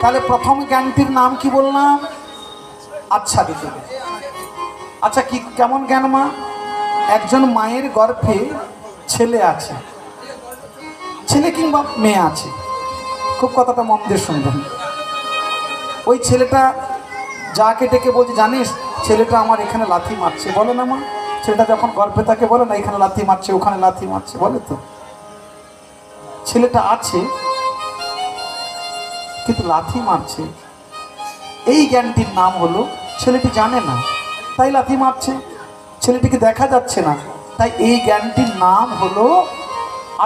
তাহলে প্রথম জ্ঞানটির নাম কি বললাম? আচ্ছাদিত। আচ্ছা, কি কেমন জ্ঞান মা? একজন মায়ের গর্ভে ছেলে আছে, ছেলে কিংবা মেয়ে আছে, খুব কথাটা মন দিয়ে শুনবেন। ওই ছেলেটা যাকে ডেকে বলছে, জানিস ছেলেটা আমার এখানে লাথি মারছে, বলে না মা? ছেলেটা যখন গর্ভে থাকে বলে না, এখানে লাথি মারছে, ওখানে লাথি মারছে, বলে তো? ছেলেটা আছে কিন্তু লাথি মারছে, এই জ্ঞানটির নাম হলো, ছেলেটি জানে না তাই লাথি মারছে, ছেলেটিকে দেখা যাচ্ছে না, তাই এই জ্ঞানটির নাম হলো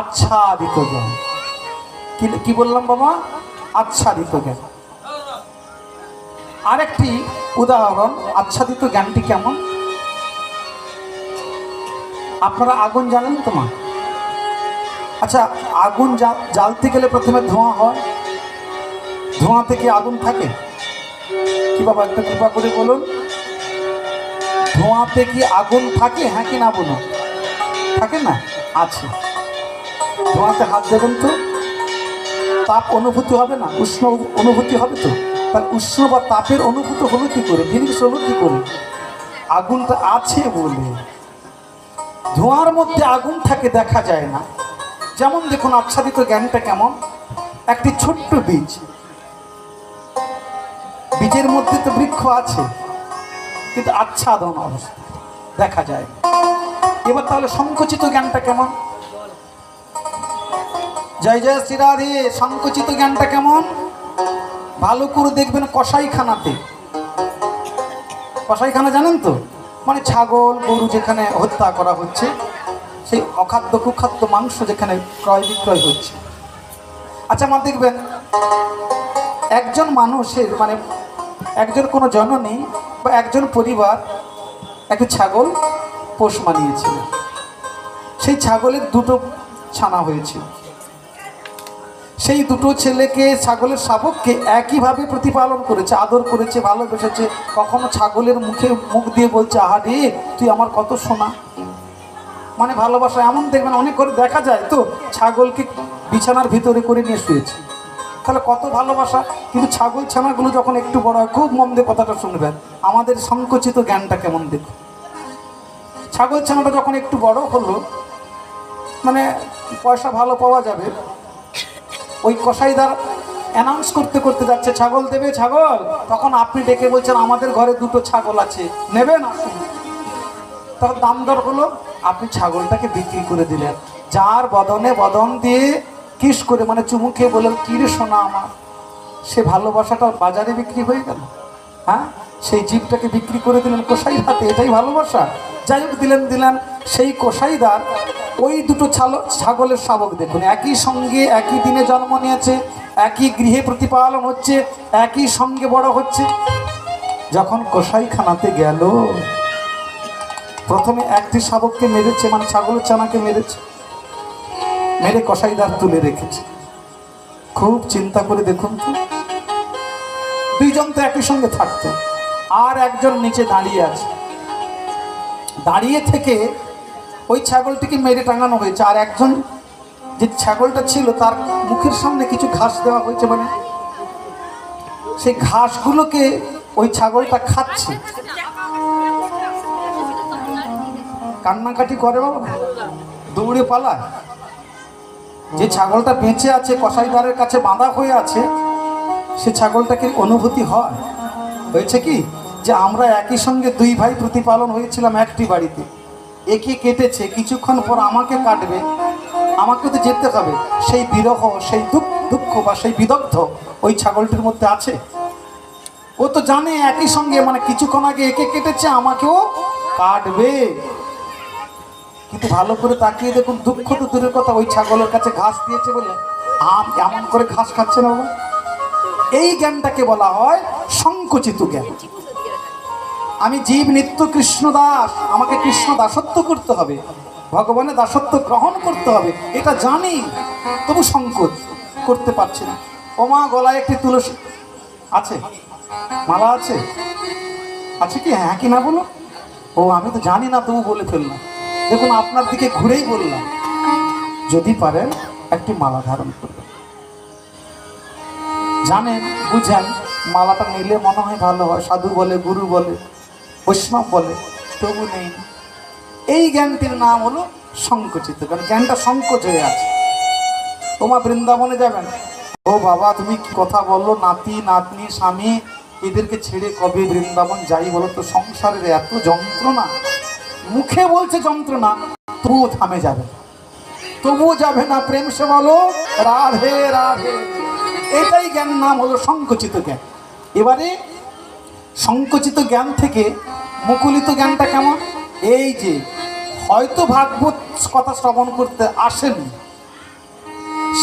আচ্ছাদিত জ্ঞান। কি বললাম বাবা? আচ্ছাদিত জ্ঞান। আরেকটি উদাহরণ, আচ্ছাদিত জ্ঞানটি কেমন? আপনারা আগুন জানেন তো মা? আচ্ছা, আগুন জ্বালতে গেলে প্রথমে ধোঁয়া হয়, ধোঁয়া থেকে আগুন থাকে কি বাবা? একটা কৃপা করে বলুন, ধোঁয়াতে কি আগুন থাকে? হ্যাঁ কি না বলুন? থাকে না? আছে। ধোঁয়াতে হাত দেবেন তো তাপ অনুভূতি হবে না? উষ্ণ অনুভূতি হবে তো? তার উষ্ণ বা তাপের অনুভূতি হলো কি করে? ফিলিংস হলো কি করে? আগুনটা আছে বলে। ধোঁয়ার মধ্যে আগুন থাকে, দেখা যায় না। যেমন দেখুন আচ্ছাদিত জ্ঞানটা কেমন, একটি ছোট্ট বীজ, বীজের মধ্যে তো বৃক্ষ আছে কিন্তু আচ্ছাদন অবস্থা, দেখা যায়। এবার তাহলে সংকুচিত জ্ঞানটা কেমন? জয় জয় শ্রীরাধে। সংকুচিত জ্ঞানটা কেমন? ভালো করে দেখবেন কসাইখানাতে, কসাইখানা জানেন তো? মানে ছাগল গরু যেখানে হত্যা করা হচ্ছে, সেই অখাদ্য কুখাদ্য মাংস যেখানে ক্রয় বিক্রয় হচ্ছে। আচ্ছা মা, দেখবেন একজন মানুষের মানে একজন কোনো জননী বা একজন পরিবার একটি ছাগল পোষ মানিয়েছিল, সেই ছাগলের দুটো ছানা হয়েছিল। সেই দুটো ছেলেকে, ছাগলের শাবককে একইভাবে প্রতিপালন করেছে, আদর করেছে, ভালোবেসেছে। কখনো ছাগলের মুখ দিয়ে বলছে, আহা রে তুই আমার কত সোনা, মানে ভালোবাসা। এমন দেখবেন অনেক করে দেখা যায় তো, ছাগলকে বিছানার ভিতরে করে নিয়ে শুয়েছে, তাহলে কত ভালোবাসা। কিন্তু ছাগল ছানাগুলো যখন একটু বড় হয়, খুব মন দিয়ে কথাটা শুনবেন, আমাদের সংকুচিত জ্ঞানটা কেমন দেখুন। ছাগল ছানাটা যখন একটু বড় হলো, মানে পয়সা ভালো পাওয়া যাবে, ওই কসাইদার অ্যানাউন্স করতে করতে যাচ্ছে, ছাগল দেবে ছাগল, তখন আপনি ডেকে বলছেন, আমাদের ঘরে দুটো ছাগল আছে, নেবেন আসুন। তখন দাম দর হলো, আপনি ছাগলটাকে বিক্রি করে দিলেন। যার বদনে বদন দিয়ে কিস করে, মানে চুমু খেয়ে বললেন, কি রে সোনা আমার, সে ভালোবাসাটা বাজারে বিক্রি হয়ে গেল। হ্যাঁ, সেই জীবটাকে বিক্রি করে দিলেন কসাই হাতে, এটাই ভালোবাসা। যাই হোক, দিলেন। সেই কসাইদার ওই দুটো ছাগলের শাবক দেখুন, একই সঙ্গে একই দিনে জন্ম নিয়েছে, একই গৃহে প্রতিপালন হচ্ছে, একই সঙ্গে বড় হচ্ছে। যখন কসাইখানাতে গেল, প্রথমে একটি শাবককে মেরেছে, মানে ছাগলের ছানাকে মেরেছে, মেরে কসাইদার তুলে রেখেছে। খুব চিন্তা করে দেখুন তো, দুইজন তো একই সঙ্গে থাকতো, আর একজন নিচে দাঁড়িয়ে আছে, দাঁড়িয়ে থেকে ওই ছাগলটিকে মেরে টাঙানো হয়েছে, আর একজন যে ছাগলটা ছিল তার মুখের সামনে কিছু ঘাস দেওয়া হয়েছে, মানে সেই ঘাসগুলোকে ওই ছাগলটা খাচ্ছে। কান্নাকাটি করে বাবা, দৌড়ে পালায়। যে ছাগলটা বেঁচে আছে, কসাইদারের কাছে বাঁধা হয়ে আছে, সে ছাগলটাকে অনুভূতি হয়েছে কি, যে আমরা একই সঙ্গে দুই ভাই প্রতিপালন হয়েছিলাম একটি বাড়িতে, একে কেটেছে, কিছুক্ষণ পর আমাকে কাটবে, আমাকে তো যেতে হবে। সেই বিরহ, সেই দুঃখ বা সেই বিদগ্ধ ওই ছাগলটির মধ্যে আছে। ও তো জানে একই সঙ্গে, মানে কিছুক্ষণ আগে একে কেটেছে, আমাকেও কাটবে। কিন্তু ভালো করে তাকিয়ে দেখুন, দুঃখ তো দূরের কথা, ওই ছাগলের কাছে ঘাস দিয়েছে বলে এমন করে ঘাস খাচ্ছে না বাবা। এই জ্ঞানটাকে বলা হয় সংকুচিত জ্ঞান। আমি জীব নিত্য কৃষ্ণ দাস, আমাকে কৃষ্ণ দাসত্ব করতে হবে, ভগবানের দাসত্ব গ্রহণ করতে হবে, এটা জানি, তবু সংকোচ করতে পারছি না। ও মা, গলায় একটি তুলসী আছে, মালা আছে, আছে কি? হ্যাঁ কি না বলো? ও আমি তো জানি না, তবু বলে ফেললাম। দেখুন আপনার দিকে ঘুরেই বললাম, যদি পারেন একটি মালা ধারণ করবেন। জানেন, বুঝেন, মালাটা নিলে মনে হয় ভালো হয়, সাধু বলে, গুরু বলে, বৈষ্ণব বলে, তবু নেই। এই জ্ঞানটির নাম হলো সংকুচিত জ্ঞান। জ্ঞানটা সংকোচ হয়ে আছে। তোমার বৃন্দাবনে যাবেন, ও বাবা তুমি কি কথা বললো, নাতি নাতনি স্বামী এদেরকে ছেড়ে কবে বৃন্দাবন যাই বলো তো, সংসারের এত যন্ত্রণা, মুখে বলছে যন্ত্রণা, তবুও থামে যাবে, তবুও যাবে না। প্রেম সে বলো রাধে রাধে। এটাই জ্ঞান, নাম হলো সংকুচিত জ্ঞান। এবারে সংকুচিত জ্ঞান থেকে মুকুলিত জ্ঞানটা কেমন? এই যে হয়তো ভাগবত কথা শ্রবণ করতে আসেন,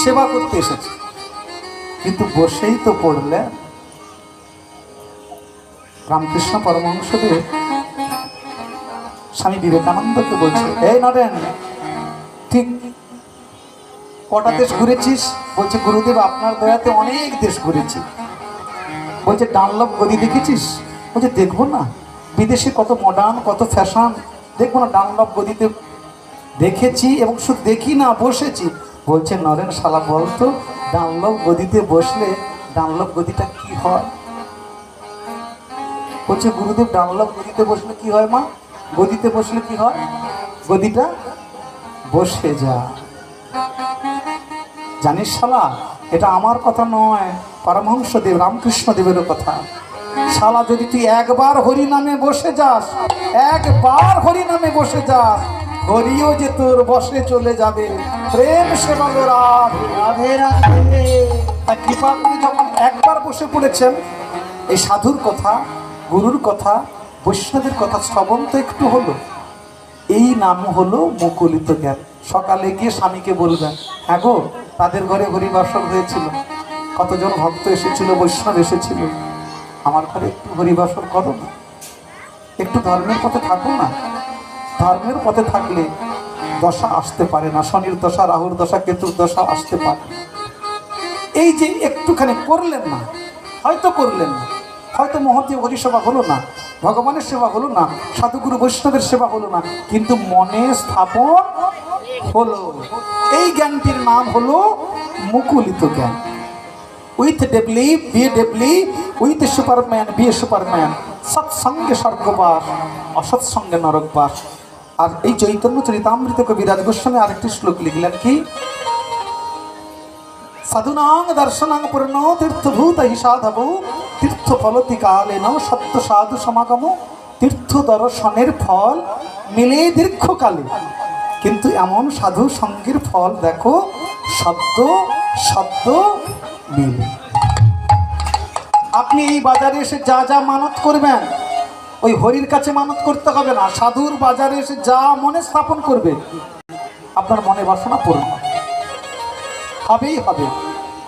সেবা করতে এসেছে, কিন্তু বসেই তো পড়লে। রামকৃষ্ণ পরমহংসদেব স্বামী বিবেকানন্দকে বলছে, এই নরেন, ঠিক কটা দেশ ঘুরেছিস? বলছে গুরুদেব আপনার দয়াতে অনেক দেশ ঘুরেছি। বলছে ডানলপ গদি দেখেছিস? বলছে দেখবো না, বিদেশে কত মডার্ন, কত ফ্যাশন, দেখবো না? ডানলপ গদিতে দেখেছি, এবং শুধু দেখি না, বসেছি। বলছে নরেন শালা বলতো, ডানলপ গদিতে বসলে ডানলপ গদিটা কি হয়? বলছে গুরুদেব ডানলপ গদিতে বসলে কি হয় মা? গদিতে বসলে কি হয়? গদিটা বসে যা। জানিস শালা, এটা আমার কথা নয়, পরমহংসদেব রামকৃষ্ণদেবেরও কথা। শালা যদি তুই একবার হরি নামে বসে যাস, একবার হরি নামে বসে যাস, হরিও যে তোর বসে চলে যাবে। প্রেম সে বলো রাধে রাধে রাধে। আর কৃপা করে যখন একবার বসে পড়েছেন, এই সাধুর কথা, গুরুর কথা, বৈষ্ণবের কথা শ্রবণ তো একটু হলো, এই নাম হলো মুকুলিত জ্ঞান। সকালে গিয়ে স্বামীকে বলবেন, হ্যাঁ গো তাদের ঘরে হরিবাসর হয়েছিল, কতজন ভক্ত এসেছিল, বৈষ্ণব এসেছিল, আমার ঘরে একটু হরিবাসর করো না, একটু ধর্মের পথে থাকো না। ধর্মের পথে থাকলে দশা আসতে পারে না, শনির দশা, রাহুর দশা, কেতুর দশা আসতে পারে। এই যে একটুখানি করলেন না, হয়তো করলেন না, হয়তো মহতী হরিসেবা হলো না, ভগবানের সেবা হলো না, সাধুগুরু বৈষ্ণবের সেবা হলো না, কিন্তু মনে স্থাপন হলো। এই জ্ঞানটির নাম হলো মুকুলিত জ্ঞান। With devil be devil, with Superman be Superman, সৎসঙ্গে স্বর্গবাস, অসৎসঙ্গে নরকবাস। আর এই চৈতন্য চরিতামৃত কবিরাজ গোস্বামী আরেকটি শ্লোক লিখলেন, কি? সাধুনাং দর্শনাং পূর্ণ তীর্থভূত হি সাধবু, তীর্থ ফলতি কালেন সত্য সাধু সমাগম। তীর্থ দর্শনের ফল মিলে দীর্ঘকালে, কিন্তু এমন সাধু সঙ্গের ফল দেখো সদ্য সদ্য মিলে। আপনি এই বাজারে এসে যা যা মানত করবেন, ওই হরির কাছে মানত করতে হবে না, সাধুর বাজারে এসে যা মনে স্থাপন করবে, আপনার মনে বাসনা পূর্ণ হবেই হবে।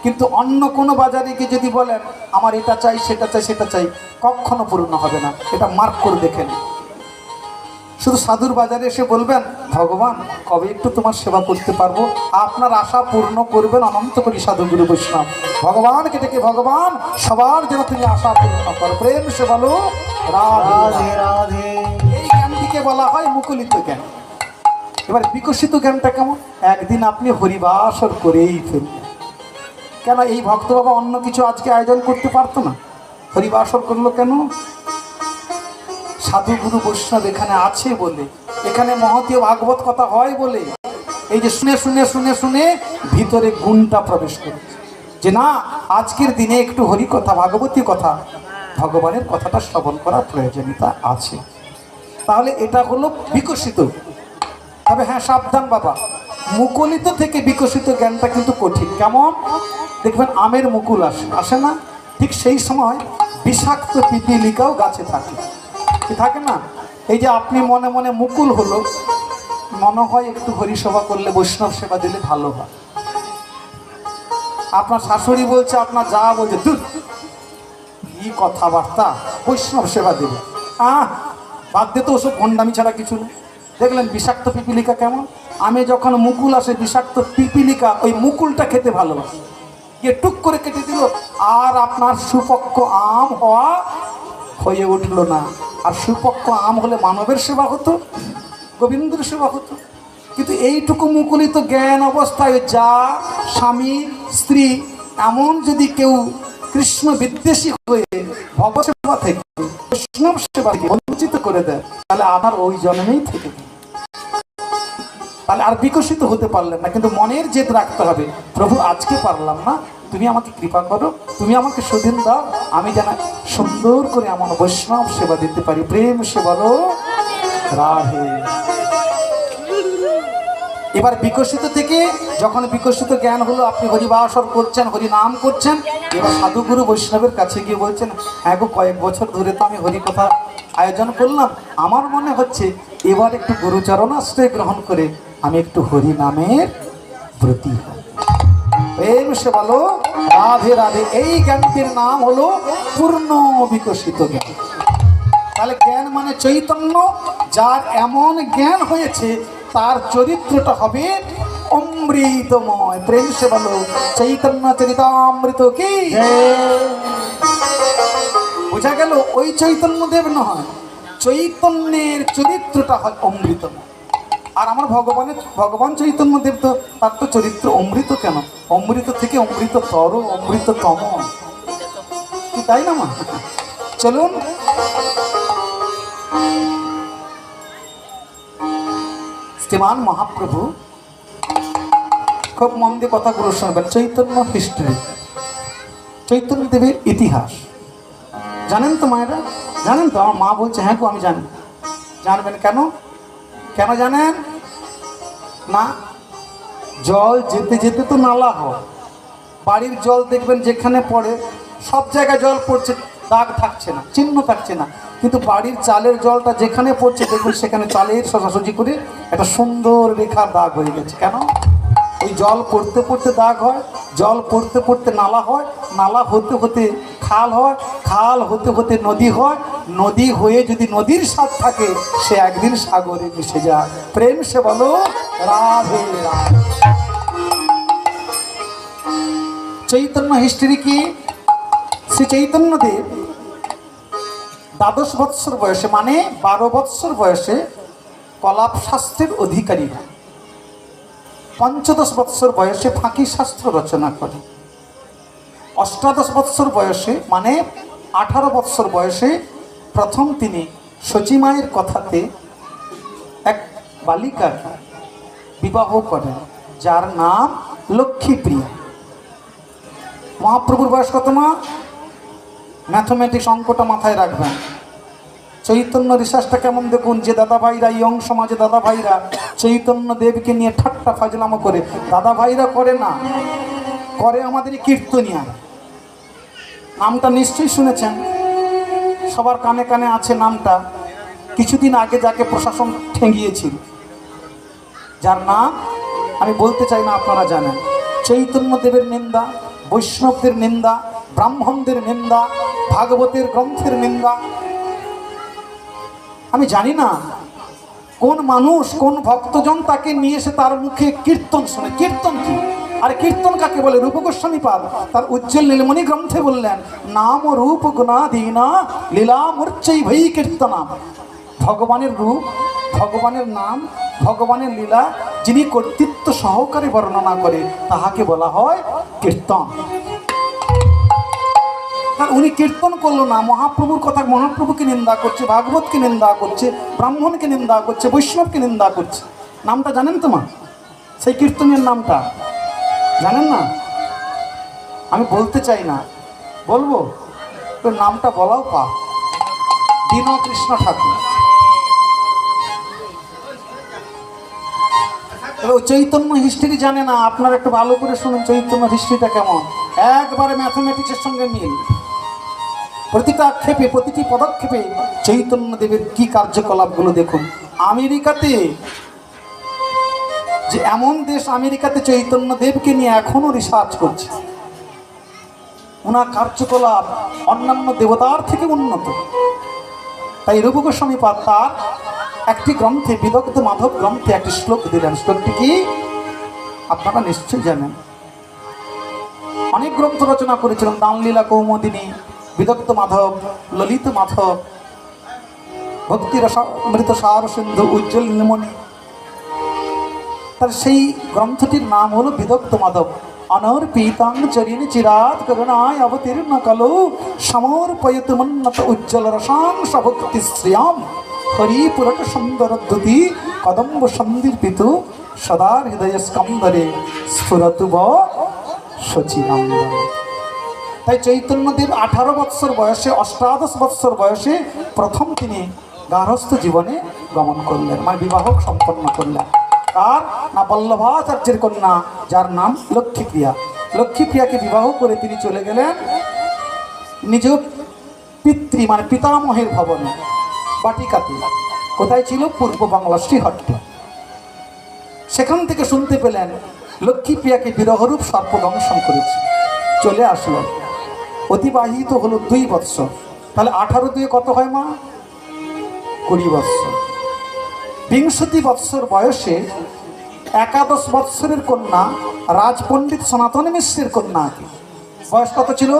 কিন্তু অন্য কোনো বাজারে গিয়ে যদি বলেন আমার এটা চাই, সেটা চাই, সেটা চাই, কখনো পূর্ণ হবে না। এটা মার্ক করে দেখেন। শুধু সাধুর বাজারে এসে বলবেন, ভগবান কবে একটু তোমার সেবা করতে পারবো, আপনার আশা পূর্ণ করবেন অনন্ত করি সাধু গুরু বৈষ্ণব। ভগবানকে ডেকে, ভগবান সবার যেন তুমি আশা পূর্ণ করো। প্রেম সে বলো রাধে রাধে। এই জ্ঞানটিকে বলা হয় মুকুলিত জ্ঞান। এবার বিকশিত জ্ঞানটা কেমন? একদিন আপনি হরিবাসর করেই ফেলবেন। কেন এই ভক্ত বাবা অন্য কিছু আজকে আয়োজন করতে পারতো না? হরিবাসর করলো কেন? সাধু গুরু বৈষ্ণব এখানে আছে বলে, এখানে মহতীয় ভাগবত কথা হয় বলে, এই যে শুনে শুনে শুনে শুনে ভিতরে গুণটা প্রবেশ করেছে, যে না আজকের দিনে একটু হরি কথা, ভাগবতী কথা, ভগবানের কথাটা শ্রবণ করার প্রয়োজনীয়তা আছে। তাহলে এটা হলো বিকশিত। তবে হ্যাঁ সাবধান বাবা, মুকুলিত থেকে বিকশিত জ্ঞানটা কিন্তু কঠিন। কেমন? দেখবেন আমের মুকুল আসে না, ঠিক সেই সময় বিষাক্ত পিপিলিকাও গাছে থাকে, কি থাকে না? এই যে আপনি মনে মনে মুকুল হলো, মনে হয় একটু হরিসেবা করলে, বৈষ্ণব সেবা দিলে ভালো হয়। আপনার শাশুড়ি বলছে, আপনার যা বলছে, দূর কি কথাবার্তা, বৈষ্ণব সেবা দেবে, বাদ দে তো, ওসব ভণ্ডামি ছাড়া কিছু নেই। দেখলেন বিষাক্ত পিপিলিকা কেমন? আমে যখন মুকুল আসে, বিষাক্ত পিপিলিকা ওই মুকুলটা খেতে ভালোবাসে, গিয়ে টুক করে কেটে দিল, আর আপনার সুপক্ষ আম হওয়া হয়ে উঠল না। আর সুপক্ষ আম হলে মানবের সেবা হতো, গোবিন্দের সেবা হতো। কিন্তু এইটুকু মুকুলিত জ্ঞান অবস্থায় যা স্বামী স্ত্রী এমন যদি কেউ কৃষ্ণ বিদ্বেষী হয়ে ভগবত সেবা থেকে বৈষ্ণব সেবা থেকে বঞ্চিত করে দেয়, তাহলে আপনার ওই জন্মেই থেকে তাহলে আর বিকশিত হতে পারলেন না। কিন্তু মনের জেদ রাখতে হবে, প্রভু আজকে পারলাম না, তুমি আমাকে কৃপা করো, তুমি আমাকে সুদিন দাও, আমি যেন সুন্দর করে এমন বৈষ্ণব সেবা দিতে পারি। প্রেম সে বলো রাধে। এবার বিকশিত থেকে যখন বিকশিত জ্ঞান হলো, আপনি হরিবাসর করছেন, হরি নাম করছেন, এবার সাধুগুরু বৈষ্ণবের কাছে গিয়ে বলছেন, হ্যাঁ গো, কয়েক বছর ধরে তো আমি হরি কথা আয়োজন করলাম, আমার মনে হচ্ছে এবার একটু গুরুচরণ আশ্রয় গ্রহণ করে আমি একটু হরি নামের ব্রতী হই। প্রেম সে বলো রাধে রাধে। এই জ্ঞানটির নাম হলো পূর্ণ বিকশিত জ্ঞান। তাহলে জ্ঞান মানে চৈতন্য, যার এমন জ্ঞান হয়েছে তার চরিত্রটা হবে অমৃতময়। প্রেম সে বলো চৈতন্য চরিতামৃত কি বোঝা গেল? ওই চৈতন্যদেব নয়, চৈতন্যের চরিত্রটা হয় অমৃতময়। আর আমার ভগবান চৈতন্যদেব তো তার তো চরিত্র অমৃত। কেন? অমৃত থেকে অমৃততর, অমৃততম, তাই না মা? চলুন শ্রীমান মহাপ্রভু খুব মন দিয়ে কথাগুলো শুনবেন। চৈতন্য হিস্ট্রি, চৈতন্য দেবের ইতিহাস জানেন তো মায়েরা? জানেন তো? আমার মা বলছে হ্যাঁ গো আমি জানি। জানবেন কেন? কেন জানেন না? জল যেতে যেতে তো নালা হয়, বাড়ির জল দেখবেন যেখানে পড়ে সব জায়গায় জল পড়ছে, দাগ থাকছে না, চিহ্ন থাকছে না, কিন্তু বাড়ির চালের জলটা যেখানে পড়ছে দেখুন সেখানে চালের সোজাসুজি করে একটা সুন্দর রেখার দাগ হয়ে গেছে। কেন? ওই জল পড়তে পড়তে দাগ হয়, জল পড়তে পড়তে নালা হয়, নালা হতে হতে খাল হয়, খাল হতে হতে নদী হয়, নদী হয়ে যদি নদীর স্বাদ থাকে সে একদিন সাগরে মিশে যায়। প্রেম সে বলো রাধে রাধে। চৈতন্য হিস্ট্রি কি? শ্রী চৈতন্যদেব 12 বৎসর বয়সে, মানে 12 বৎসর বয়সে কলাপ শাস্ত্রের অধিকারী হয়। 15 বৎসর বয়সে ফাঁকি শাস্ত্র রচনা করে। 18 বৎসর বয়সে, মানে 18 বৎসর বয়সে প্রথম তিনি সচিমায়ের কথাতে এক বালিকার বিবাহ করেন, যার নাম লক্ষ্মীপ্রিয়া। মহাপ্রভুর বয়স কত মা? ম্যাথমেটিক্স অঙ্কটা মাথায় রাখবেন। চৈতন্য রিসার্চটা কেমন দেখুন। যে দাদা ভাইরা ইয়ং সমাজে দাদা ভাইরা চৈতন্য দেবকে নিয়ে ঠাট্টা ফাজলামো করে, দাদা ভাইরা করে না, করে আমাদের কীর্তনিয়া। নামটা নিশ্চয়ই শুনেছেন, সবার কানে কানে আছে নামটা। কিছুদিন আগে যাকে প্রশাসন ঠেঙিয়েছিল, যার নাম আমি বলতে চাই না, আপনারা জানেন। চৈতন্য দেবের নিন্দা, বৈষ্ণবদের নিন্দা, ব্রাহ্মণদের নিন্দা, ভাগবতের গ্রন্থের নিন্দা। আমি জানি না কোন মানুষ, কোন ভক্তজন তাকে নিয়ে এসে তার মুখে কীর্তন শোনে। কীর্তন কি? আর কীর্তন কাকে বলে? রূপ গোস্বামী পাদ তার উজ্জ্বল নীলমণি গ্রন্থে বললেন, নাম রূপ গুণাধীনা লীলা মূর্চৈ ভৈ কীর্তনাম। ভগবানের রূপ, ভগবানের নাম, ভগবানের লীলা যিনি কর্তৃত্ব সহকারে বর্ণনা করে তাহাকে বলা হয় কীর্তন। উনি কীর্তন করলো না, মহাপ্রভুর কথা, মহাপ্রভুকে নিন্দা করছে, ভাগবতকে নিন্দা করছে, ব্রাহ্মণকে নিন্দা করছে, বৈষ্ণবকে নিন্দা করছে। নামটা জানেন তো মা? সেই কীর্তনের নামটা জানেন না? আমি বলতে চাই না, বলবো তো নামটা বলাও পা, দীনকৃষ্ণ ঠাকুর। চৈতন্য হিস্ট্রি জানে না, আপনারা একটু ভালো করে শুনুন চৈতন্য হিস্ট্রিটা কেমন। একবারে ম্যাথমেটিক্সের সঙ্গে মিল। প্রতিটা আক্ষেপে, প্রতিটি পদক্ষেপে চৈতন্য দেবের কি কার্যকলাপগুলো দেখুন। আমেরিকাতে, যে এমন দেশ, আমেরিকাতে চৈতন্য দেবকে নিয়ে এখনো রিসার্চ করছে। ওনার কার্যকলাপ অন্যান্য দেবতার থেকে উন্নত। তাই রূপ গোস্বামী পাদ তার একটি গ্রন্থে, বিদগ্ধ মাধব গ্রন্থে একটি শ্লোক দিলেন। শ্লোকটি কি আপনারা নিশ্চয়ই জানেন। অনেক গ্রন্থ রচনা করেছিলেন, দানলীলা কৌমুদিনী, বিদগ্ধ মাধব, ললিত মাধব, ভক্তি রসামৃত সার সিন্ধু, উজ্জ্বল নীলমণি। তার সেই গ্রন্থটির নাম হলো বিদগ্ধ মাধব। अनर्पितां चरिण चिरात् करुणाय अवतीर्ण कलो समर्पयतुमुन्नत उज्ज्वल रसांश भक्ति श्रियां हरिपुरट सुंदर द्युति कदम्ब सन्दीर्पितु सदा हृदय स्कंदरे स्फुरतु व शचीनंदन। তাই চৈতন্যদেব 18 বৎসর বয়সে, অষ্টাদশ বৎসর বয়সে প্রথম তিনি গার্হস্থ জীবনে গমন করলেন, মানে বিবাহ সম্পন্ন করলেন। আর না বল্লভাচার্যের কন্যা, যার নাম লক্ষ্মীপ্রিয়া। লক্ষ্মীপ্রিয়াকে বিবাহ করে তিনি চলে গেলেন নিজ পিতৃ মানে পিতামহের ভবনে, বাটিকাতে। কোথায় ছিল? পূর্ব বাংলা শ্রীহট্টে। সেখান থেকে শুনতে পেলেন লক্ষ্মীপ্রিয়াকে বিরহরূপ সর্প দংশন করেছে। চলে আসলো। অতিবাহিত হলো 2 বৎসর। তাহলে 18 দিয়ে কত হয় মা? 20 বৎসর। 20 বৎসর বয়সে 11 বৎসরের কন্যা রাজপণ্ডিত সনাতন মিশ্রের কন্যা, বয়স কত ছিল?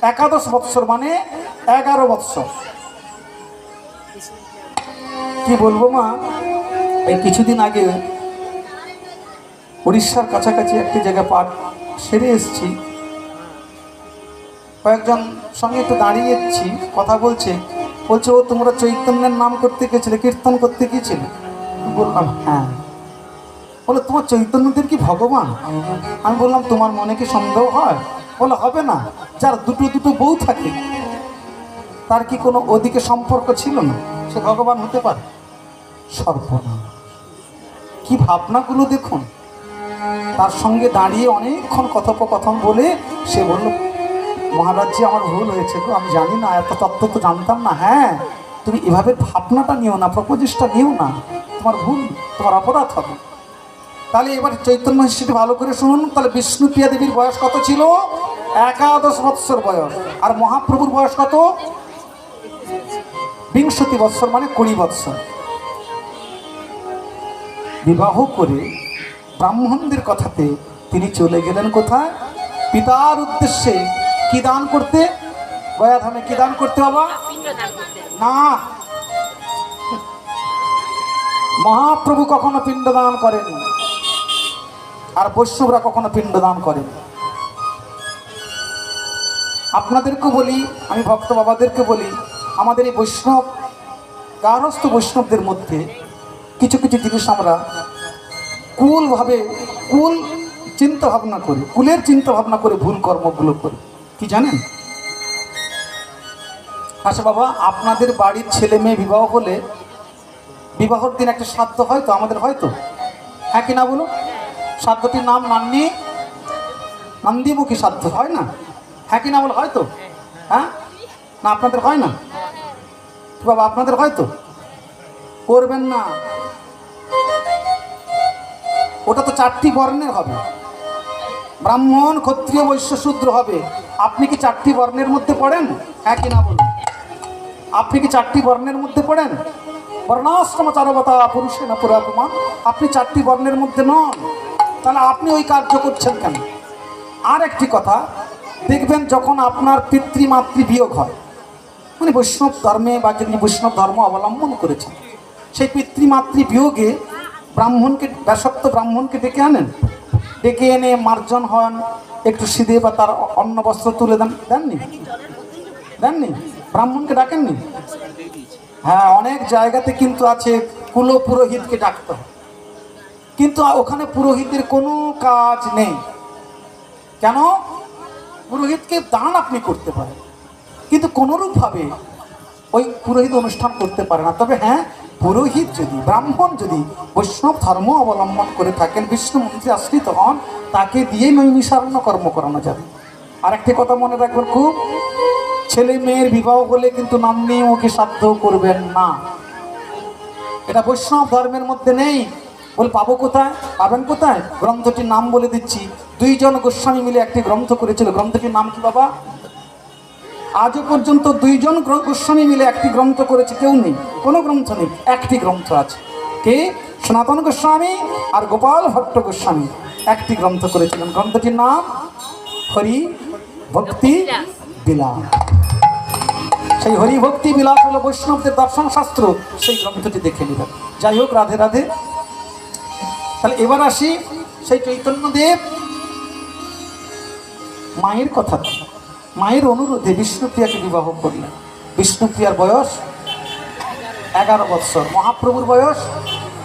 11 বৎসর মানে 11 বৎসর। কি বলবো মা, এই কিছুদিন আগে উড়িষ্যার কাছাকাছি একটি জায়গায় পাঠ সেরে এসেছি। কয়েকজন সঙ্গে একটু দাঁড়িয়েছি, কথা বলছে। বলছে, ও তোমরা চৈতন্যের নাম করতে গেছিলে, কীর্তন করতে গিয়েছিলে? বললাম হ্যাঁ। বলে, তোমার চৈতন্যদেব কি ভগবান? আমি বললাম, তোমার মনে কি সন্দেহ হয়? বলে, হবে না। যার দুটো বউ থাকে তার কি কোনো ওদিকে সম্পর্ক ছিল না? সে ভগবান হতে পারে? সর্বনাশ! কি ভাবনাগুলো দেখুন। তার সঙ্গে দাঁড়িয়ে অনেকক্ষণ কথোপকথন বলে সে বলল, মহারাজজি আমার ভুল হয়েছে গো, আমি জানি না, এত তত্ত্ব তো জানতাম না। হ্যাঁ, তুমি এভাবে ভাবনাটা নিও না, প্রপোজিসটা নিও না, তোমার ভুল, তোমার অপরাধ হবে। তাহলে এবার চৈতন্য হিস্ট্রিটি ভালো করে শুনুন। তাহলে বিষ্ণুপ্রিয়া দেবীর বয়স কত ছিল? 11 বৎসর বয়স। আর মহাপ্রভুর বয়স কত? 20 বৎসর মানে 20 বৎসর। বিবাহ করে ব্রাহ্মণদের কথাতে তিনি চলে গেলেন কোথায়? পিতার উদ্দেশ্যে। কি দান করতে? গয়াধামে। কি দান করতে বাবা? না, মহাপ্রভু কখনো পিণ্ড দান করেনি, আর বৈষ্ণবরা কখনো পিণ্ড দান করেনি। আপনাদেরকে বলি, আমি ভক্ত বাবাদেরকে বলি, আমাদের এই বৈষ্ণব গার্হস্থ বৈষ্ণবদের মধ্যে কিছু কিছু জিনিস আমরা কুল চিন্তা ভাবনা করি, কুলের চিন্তা ভাবনা করে ভুল কর্মগুলো করি। কি জানেন? আচ্ছা বাবা, আপনাদের বাড়ির ছেলে মেয়ে বিবাহ হলে বিবাহর দিন একটা শ্রাদ্ধ হয় তো? আমাদের হয় তো? হ্যাঁ কি না বলো? শ্রাদ্ধটির নাম নন্দীমুখী শ্রাদ্ধ, হয় না? হ্যাঁ কি না বলো? হয় তো? হ্যাঁ না, আপনাদের হয় না বাবা? আপনাদের হয় তো? করবেন না, ওটা তো 4টি বর্ণের হবে। ব্রাহ্মণ, ক্ষত্রিয়, বৈশ্য, শূদ্র হবে। আপনি কি 4টি বর্ণের মধ্যে পড়েন? হ্যাঁ কি না বলুন? আপনি কি 4টি বর্ণের মধ্যে পড়েন? বর্ণাশ্রম চারবতা পুরুষে না পুরাপমান। আপনি 4টি বর্ণের মধ্যে নন, তাহলে আপনি ওই কার্য করছেন কেন? আর একটি কথা দেখবেন, যখন আপনার পিতৃমাতৃ বিয়োগ হয়, মানে বৈষ্ণব ধর্মে বা যিনি বৈষ্ণব ধর্ম অবলম্বন করেছেন, সেই পিতৃমাতৃ বিয়োগে ব্যাসক্ত ব্রাহ্মণকে ডেকে আনেন। ডেকে এনে মার্জন হন, একটু সিধে বা তার অন্ন বস্ত্র তুলে দেননি? ব্রাহ্মণকে ডাকেননি? হ্যাঁ, অনেক জায়গাতে কিন্তু আছে কুল পুরোহিতকে ডাকতে হয়, কিন্তু ওখানে পুরোহিতের কোনো কাজ নেই। কেন? পুরোহিতকে দান আপনি করতে পারেন, কিন্তু কোনোরূপভাবে ওই পুরোহিত অনুষ্ঠান করতে পারে না। তবে হ্যাঁ, পুরোহিত যদি, ব্রাহ্মণ যদি বৈষ্ণব ধর্ম অবলম্বন করে থাকেন, বিষ্ণু মন্ত্রে আশ্রিত হন, তাকে দিয়ে নৈমিষারণ্য কর্ম করানো যাবে। আর একটি কথা মনে রাখবেন খুব, ছেলে মেয়ের বিবাহ হলে কিন্তু নন্দীমুখী শ্রাদ্ধ করবেন না। এটা বৈষ্ণব ধর্মের মধ্যে নেই। বলে পাবো কোথায়? পাবেন কোথায়? গ্রন্থটির নাম বলে দিচ্ছি। 2 জন গোস্বামী মিলে একটি গ্রন্থ করেছিল। গ্রন্থটির নাম কি বাবা? আজও পর্যন্ত 2 জন গোস্বামী মিলে একটি গ্রন্থ করেছে, কেউ নেই, কোনো গ্রন্থ নেই, একটি গ্রন্থ আছে। কে? সনাতন গোস্বামী আর গোপাল ভট্ট গোস্বামী একটি গ্রন্থ করেছিলেন। গ্রন্থটির নাম হরি ভক্তি বিলাস। সেই হরি ভক্তি বিলাস হলো বৈষ্ণবদের দর্শন শাস্ত্র, সেই গ্রন্থটি দেখে নেবেন। যাই হোক, রাধে রাধে। তাহলে এবার আসি, সেই চৈতন্যদেব মায়ের কথা, মায়ের অনুরোধে বিষ্ণুপ্রিয়াকে বিবাহ করলেন। বিষ্ণুপ্রিয়ার বয়স 11 বৎসর, মহাপ্রভুর বয়স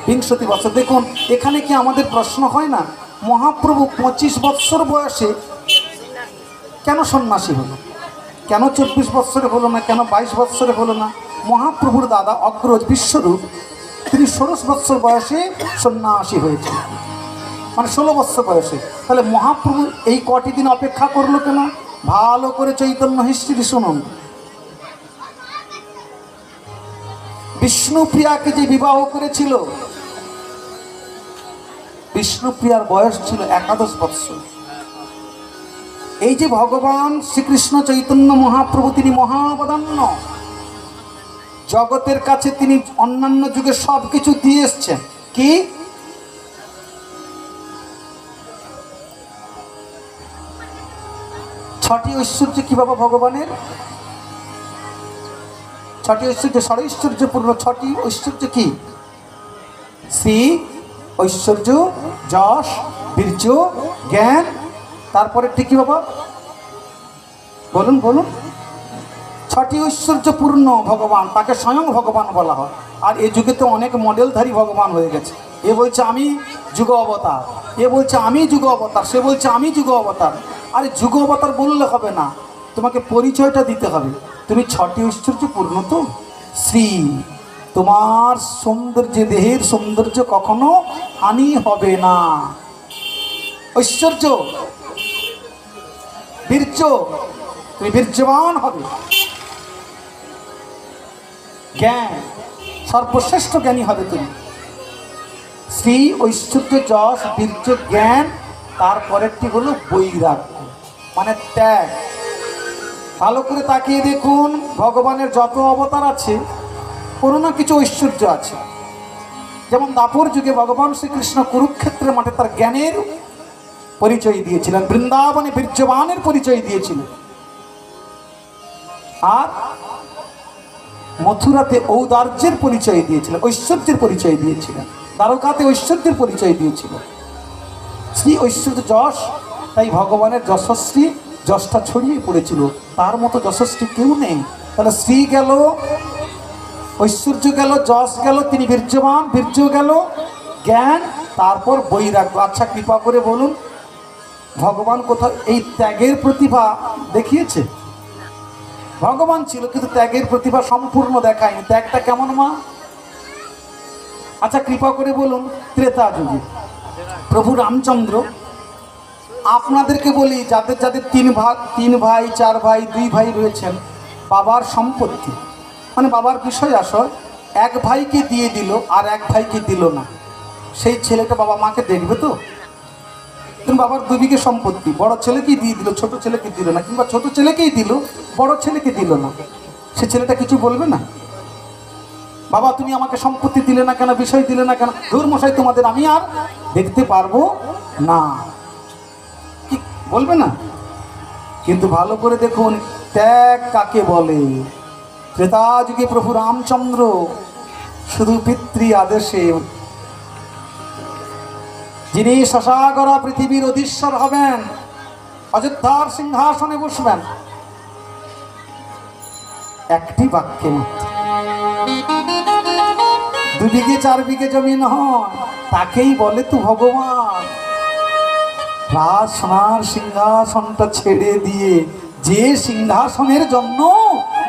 20 বৎসর। দেখুন এখানে কি আমাদের প্রশ্ন হয় না, মহাপ্রভু 25 বৎসর বয়সে কেন সন্ন্যাসী হলো? কেন 24 বৎসরে হলো না? কেন 22 বৎসরে হলো না? মহাপ্রভুর দাদা অগ্রজ বিশ্বরূপ তিনি 16 বৎসর বয়সে সন্ন্যাসী হয়েছেন, মানে 16 বৎসর বয়সে। তাহলে মহাপ্রভু এই কটি দিন অপেক্ষা করলো কেন? ভালো করে চৈতন্য হিস্ট্রি শুনুন। বিষ্ণুপ্রিয়াকে যে বিবাহ করেছিল, বিষ্ণুপ্রিয়ার বয়স ছিল 11 বৎসর। এই যে ভগবান শ্রীকৃষ্ণ চৈতন্য মহাপ্রভু তিনি মহাবদান্য, জগতের কাছে তিনি অন্যান্য যুগে সব কিছু দিয়ে এসছেন। কি? ছটি ঐশ্বর্য কি বাবা ভগবানের? ছটি ঐশ্বর্য, ষড়ৈশ্বর্যপূর্ণ 6টি ঐশ্বর্য কি? শ্রী, ঐশ্বর্য, যশ, বীর্য, জ্ঞান, তারপরে ঠিক কি বাবা বলুন বলুন? 6টি ঐশ্বর্যপূর্ণ ভগবান, তাকে স্বয়ং ভগবান বলা হয়। আর এই যুগে তো অনেক মডেলধারী ভগবান হয়ে গেছে। এ বলছে আমি যুগ অবতার, এ বলছে আমি যুগ অবতার, সে বলছে আমি যুগ অবতার। আরে যুগ অবতার বললে হবে না, তোমাকে পরিচয়টা দিতে হবে। তুমি 6টি ঐশ্বর্যপূর্ণ তো। শ্রী, তোমার সৌন্দর্য, দেহের সৌন্দর্য কখনো হানি হবে না। ঐশ্বর্য, বীর্য, তুমি বীর্যবান হবে। জ্ঞান, সর্বশ্রেষ্ঠ জ্ঞানী হবে তুমি। শ্রী, ঐশ্বর্য, যশ, বীর্য, জ্ঞান, তারপরেরটি হলো বৈরাগ্য, মানে ত্যাগ। ভালো করে তাকিয়ে দেখুন, ভগবানের যত অবতার আছে কোনো না কিছু ঐশ্বর্য আছে। যেমন দাপর যুগে ভগবান শ্রীকৃষ্ণ কুরুক্ষেত্রের মাঠে তার জ্ঞানের পরিচয় দিয়েছিলেন, বৃন্দাবনে বীর্যবানের পরিচয় দিয়েছিলেন, আর মথুরাতে ঔদার্যের পরিচয় দিয়েছিলেন, ঐশ্বর্যের পরিচয় দিয়েছিলেন, দ্বারকাতে ঐশ্বর্যের পরিচয় দিয়েছিলেন। শ্রী, ঐশ্বর্য, যশ, তাই ভগবানের যশস্বী, যশটা ছড়িয়ে পড়েছিল, তার মতো যশস্বী কেউ নেই। তাহলে শ্রী গেল, ঐশ্বর্য গেল, যশ গেল, তিনি বীর্যবান, বীর্য গেল, জ্ঞান, তারপর বৈরাগ্য। আচ্ছা কৃপা করে বলুন, ভগবান কোথাও এই ত্যাগের প্রতিভা দেখিয়েছে? ভগবান ছিল কিন্তু ত্যাগের প্রতিভা সম্পূর্ণ দেখায়নি। ত্যাগটা কেমন মা? আচ্ছা কৃপা করে বলুন, ত্রেতা যুগে প্রভু রামচন্দ্র, আপনাদেরকে বলি যাদের যাদের 3 ভাই 4 ভাই 2 ভাই রয়েছেন, বাবার সম্পত্তি মানে বাবার বিষয় আসর এক ভাইকে দিয়ে দিল আর এক ভাইকে দিল না, সেই ছেলেটা বাবা মাকে দেখবে তো? তুমি বাবার 2 বিঘে সম্পত্তি বড় ছেলেকেই দিয়ে দিল, ছোট ছেলেকে দিল না, কিংবা ছোট ছেলেকেই দিল বড় ছেলেকে দিল না, সে ছেলেটা কিছু বলবে না? বাবা তুমি আমাকে সম্পত্তি দিলে না কেন, বিষয় দিলে না কেন, ধুর মশাই তোমাদের আমি আর দেখতে পারবো না, কি বলবে না? কিন্তু ভালো করে দেখুন ত্যাগ কাকে বলে। ত্রেতা যুগে প্রভু রামচন্দ্র শুধু পিতৃ আদেশে, যিনি শশাগরা পৃথিবীর অধীশ্বর হবেন, অযোধ্যার সিংহাসনে বসবেন, একটি বাক্যে মাত্র 2 বিঘে 4 বিঘে জমি নয়, তাকেই বলে তো ভগবান। রাজ সোনার সিংহাসনটা ছেড়ে দিয়ে যে সিংহাসনের জন্য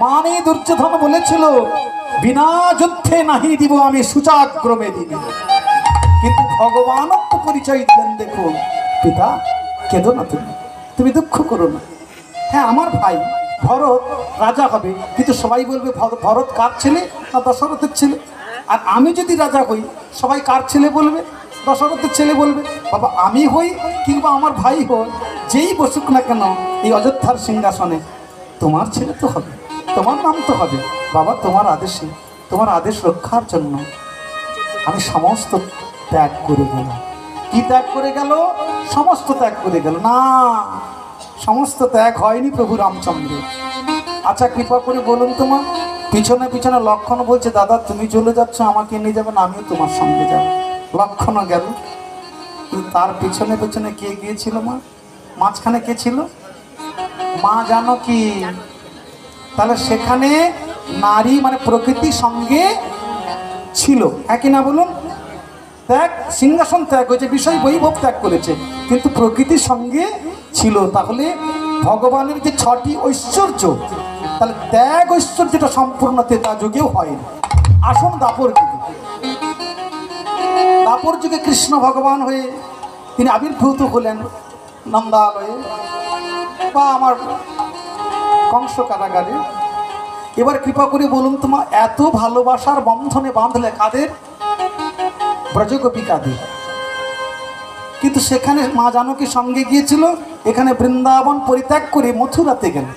মানে দুর্যোধন বলেছিল বিনা যুদ্ধে নাহি দিব আমি সুচাগ্রমে দিব, কিন্তু ভগবানও তো পরিচয় দিলেন। দেখুন পিতা কেঁদো না, তুমি দুঃখ করো না। হ্যাঁ আমার ভাই ভরত রাজা হবে, কিন্তু সবাই বলবে ভরত কার ছেলে? না দশরথের ছেলে। আর আমি যদি রাজা হই সবাই কার ছেলে বলবে? দশরথের ছেলে বলবে। বাবা আমি হই কিংবা আমার ভাই হই, যেই বসুক না কেন এই অযোধ্যার সিংহাসনে, তোমার ছেলে তো হবে, তোমার নাম তো হবে। বাবা তোমার আদেশে, তোমার আদেশ রক্ষার জন্য আমি সমস্ত ত্যাগ করে গেলাম। কি ত্যাগ করে গেল? সমস্ত ত্যাগ করে গেল না, সমস্ত ত্যাগ হয়নি প্রভু রামচন্দ্র। আচ্ছা কৃপা করে বলুন তোমার পিছনে পিছনে লক্ষণ বলছে দাদা তুমি চলে যাচ্ছ, আমাকে নিয়ে যাবেন, আমিও তোমার সঙ্গে যাব। লক্ষণ গেল, কিন্তু তার পিছনে পিছনে কে গিয়েছিল মা? মাঝখানে কে ছিল? মা জানকী, তাহলে সেখানে নারী মানে প্রকৃতির সঙ্গে ছিল, একই না বলুন? ত্যাগ, সিংহাসন ত্যাগ হয়েছে, বিষয় বৈভব ত্যাগ করেছে, কিন্তু প্রকৃতির সঙ্গে ছিল। তাহলে ভগবানের যে 6টি ঐশ্বর্য, তাহলে ত্যাগ ঐশ্বর্যটা সম্পূর্ণ ত্রেতা যুগেও হয়নি। আসুন দাপর যুগে। দাপর যুগে কৃষ্ণ ভগবান হয়ে তিনি আবির্ভূত হলেন নন্দালয়ে বা আমার কংস কারাগারে। এবার কৃপা করে বলুন তোমার এত ভালোবাসার বন্ধনে বাঁধলে কাদের? ব্রজগোপিকাদের। কিন্তু সেখানে মা জানকী সঙ্গে গিয়েছিল, এখানে বৃন্দাবন পরিত্যাগ করে মথুরাতে গেল।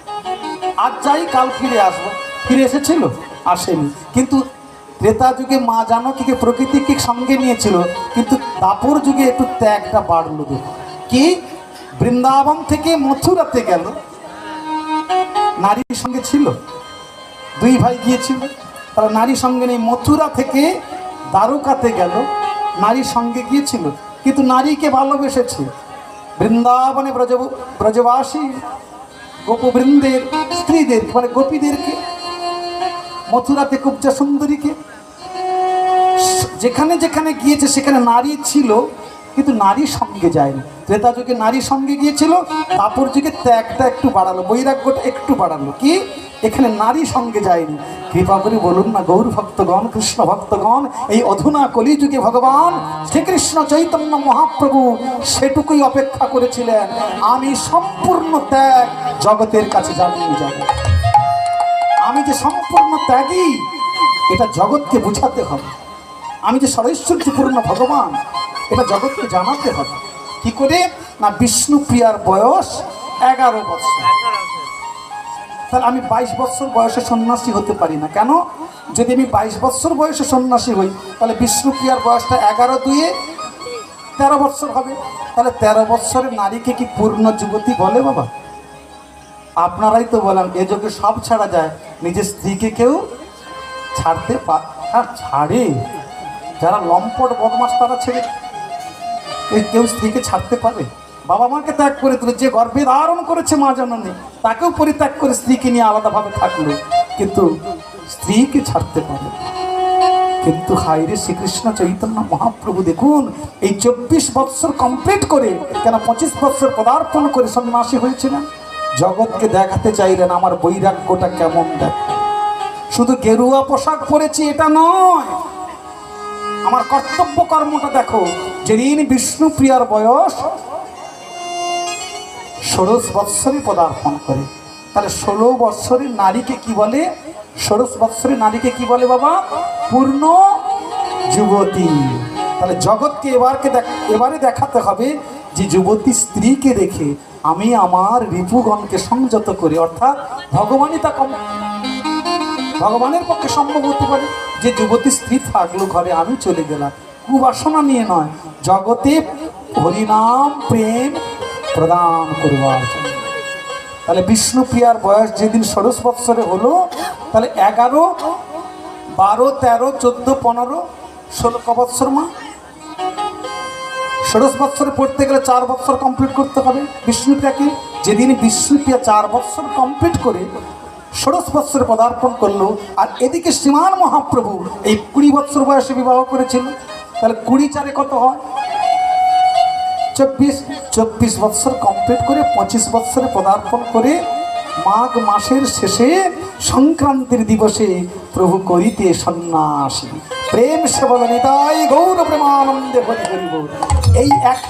আজ যাই কাল ফিরে আসবো, ফিরে এসেছিল? আসেনি। কিন্তু ত্রেতা যুগে মা জানকীকে প্রকৃতিকে সঙ্গে নিয়েছিল, কিন্তু দাপর যুগে একটু ত্যাগটা বাড়লো। কি? বৃন্দাবন থেকে মথুরাতে গেল, নারীর সঙ্গে ছিল, 2 ভাই গিয়েছিল, তারা নারীর সঙ্গে নেই। মথুরা থেকে দ্বারকাতে গেল, নারীর সঙ্গে গিয়েছিল, কিন্তু নারীকে ভালোবেসেছে। বৃন্দাবনে ব্রজবাসী গোপবৃন্দের স্ত্রীদের মানে গোপীদেরকে, মথুরাতে কুব্জা সুন্দরীকে, যেখানে যেখানে গিয়েছে সেখানে নারী ছিল, কিন্তু নারীর সঙ্গে যায়নি। ত্রেতা যুগে নারীর সঙ্গে গিয়েছিল, দাপর যুগে ত্যাগটা একটু বাড়ালো, বৈরাগ্যটা একটু বাড়ালো। কি? এখানে নারী সঙ্গে যায়নি। কৃপা করে বলুন না গৌর ভক্তগণ, কৃষ্ণ ভক্তগণ, এই অধুনা কলিযুগে ভগবান শ্রীকৃষ্ণ চৈতন্য মহাপ্রভু সেটুকুই অপেক্ষা করেছিলেন, আমি সম্পূর্ণ ত্যাগ জগতের কাছে জানিয়ে যাব। আমি যে সম্পূর্ণ ত্যাগী এটা জগৎকে বুঝাতে হবে। আমি যে সরৈশ্বর্যপূর্ণ ভগবান এটা জগৎকে জানাতে হবে। কি করে? না, বিষ্ণুপ্রিয়ার বয়স 11 বছর। তাহলে আমি 22 বছর বয়সে সন্ন্যাসী হতে পারি না কেন? যদি আমি 22 বছর বয়সে সন্ন্যাসী হই, তাহলে বিষ্ণুপ্রিয়ার বয়সটা 11 দুয়ে 13 বছর হবে। তাহলে 13 বছরের নারীকে কি পূর্ণ যুবতী বলে বাবা? আপনারাই তো বলেন এ যুগে সব ছাড়া যায়, নিজের স্ত্রীকে কেউ ছাড়তে ছাড়ে? যারা লম্পট বদমাস তারা ছেড়ে কেউ স্ত্রীকে ছাড়তে পারে? বাবা মাকে ত্যাগ করে তুলে, যে গর্ভে ধারণ করেছে মা জননী, তাকেও পরিত্যাগ করে স্ত্রীকে নিয়ে আলাদাভাবে থাকলো, কিন্তু স্ত্রীকে ছাড়তে পারে। কিন্তু হায়রে শ্রীকৃষ্ণ চৈতন্য মহাপ্রভু দেখুন, এই 24 বৎসর কমপ্লিট করে, কেন 25 বৎসর পদার্পণ করে সন্ন্যাসী হয়েছিলেন। জগৎকে দেখাতে চাইলেন আমার বৈরাগ্যটা কেমন দেখ। শুধু গেরুয়া পোশাক পরেছি এটা নয়, আমার কর্তব্য কর্মটা দেখো। যেদিন বিষ্ণুপ্রিয়ার বয়স 16 বৎসরে পদার্পণ করে, তাহলে 16 বৎসরের নারীকে কি বলে? 16 বৎসরের নারীকে কি বলে বাবা? পূর্ণ যুবতী। তাহলে জগৎকে এবারে দেখাতে হবে যে যুবতী স্ত্রীকে রেখে আমি আমার রিপুগণকে সংযত করি, অর্থাৎ ভগবানই তা ভগবানের পক্ষে সম্ভব হতে পারে যে যুবতী স্ত্রী থাকলো ঘরে, আমি চলে গেলাম, কুবাসনা নিয়ে নয়, জগতে হরিনাম প্রেম প্রদান করবার জন্য। তাহলে বিষ্ণুপ্রিয়ার বয়স যেদিন 16 বৎসরে হলো, তাহলে 11, 12, 13, 14, 15, 16 বৎসর মা? 16 বৎসরে পড়তে গেলে 4 বৎসর কমপ্লিট করতে হবে বিষ্ণুপ্রিয়াকে। যেদিন বিষ্ণুপ্রিয়া 4 বৎসর কমপ্লিট করে 16 বৎসরে পদার্পণ করলো, আর এদিকে শ্রীমান মহাপ্রভু এই 20 বৎসর বয়সে বিবাহ করেছিল, তাহলে 20 4 কত হয়? 24 বৎসর কমপ্লিট করে 25 বৎসরে পদার্পণ করে মাঘ মাসের শেষে সংক্রান্তির দিবসে প্রভু করিতে সন্ন্যাসী। প্রেম সে বলে নিতাই গৌর প্রেমানন্দে হরি হরি বল। এই এক